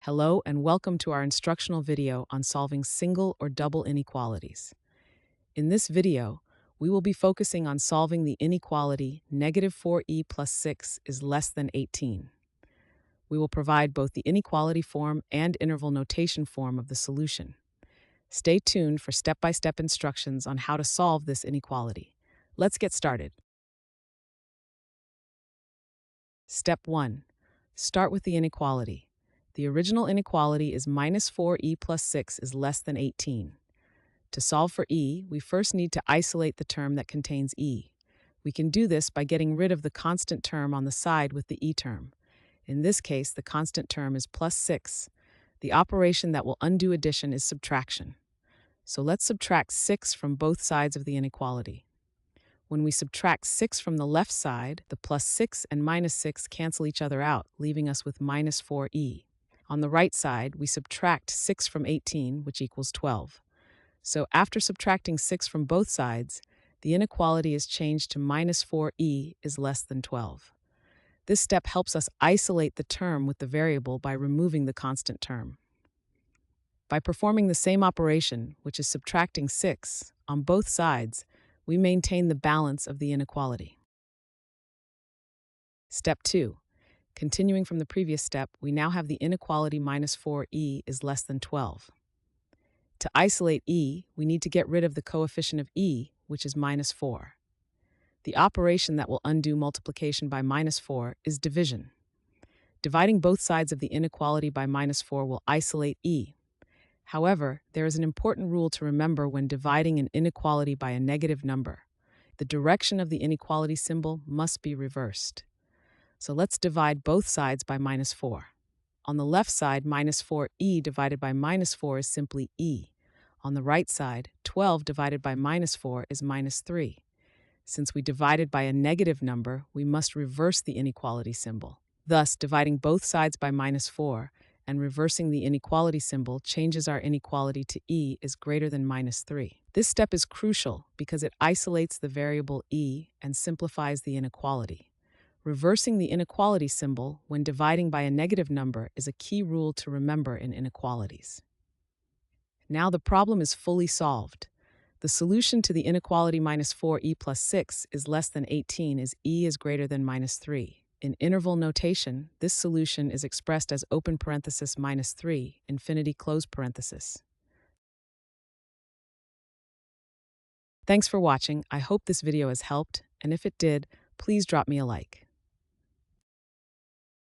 Hello and welcome to our instructional video on solving single or double inequalities. In this video, we will be focusing on solving the inequality -4e plus 6 is less than 18. We will provide both the inequality form and interval notation form of the solution. Stay tuned for step-by-step instructions on how to solve this inequality. Let's get started. Step 1. Start with the inequality. The original inequality is -4e plus 6 is less than 18. To solve for e, we first need to isolate the term that contains e. We can do this by getting rid of the constant term on the side with the e term. In this case, the constant term is plus 6. The operation that will undo addition is subtraction. So let's subtract 6 from both sides of the inequality. When we subtract 6 from the left side, the plus 6 and minus 6 cancel each other out, leaving us with -4e. On the right side, we subtract 6 from 18, which equals 12. So after subtracting 6 from both sides, the inequality is changed to -4e is less than 12. This step helps us isolate the term with the variable by removing the constant term. By performing the same operation, which is subtracting 6, on both sides, we maintain the balance of the inequality. Step 2. Continuing from the previous step, we now have the inequality -4e is less than 12. To isolate e, we need to get rid of the coefficient of e, which is -4. The operation that will undo multiplication by -4 is division. Dividing both sides of the inequality by -4 will isolate e. However, there is an important rule to remember when dividing an inequality by a negative number. The direction of the inequality symbol must be reversed. So let's divide both sides by -4. On the left side, -4e divided by -4 is simply e. On the right side, 12 divided by -4 is -3. Since we divided by a negative number, we must reverse the inequality symbol. Thus, dividing both sides by -4 and reversing the inequality symbol changes our inequality to e is greater than -3. This step is crucial because it isolates the variable e and simplifies the inequality. Reversing the inequality symbol when dividing by a negative number is a key rule to remember in inequalities. Now the problem is fully solved. The solution to the inequality -4e plus 6 is less than 18 as e is greater than -3. In interval notation, this solution is expressed as open parenthesis -3, infinity close parenthesis. Thanks for watching. I hope this video has helped, and if it did, please drop me a like.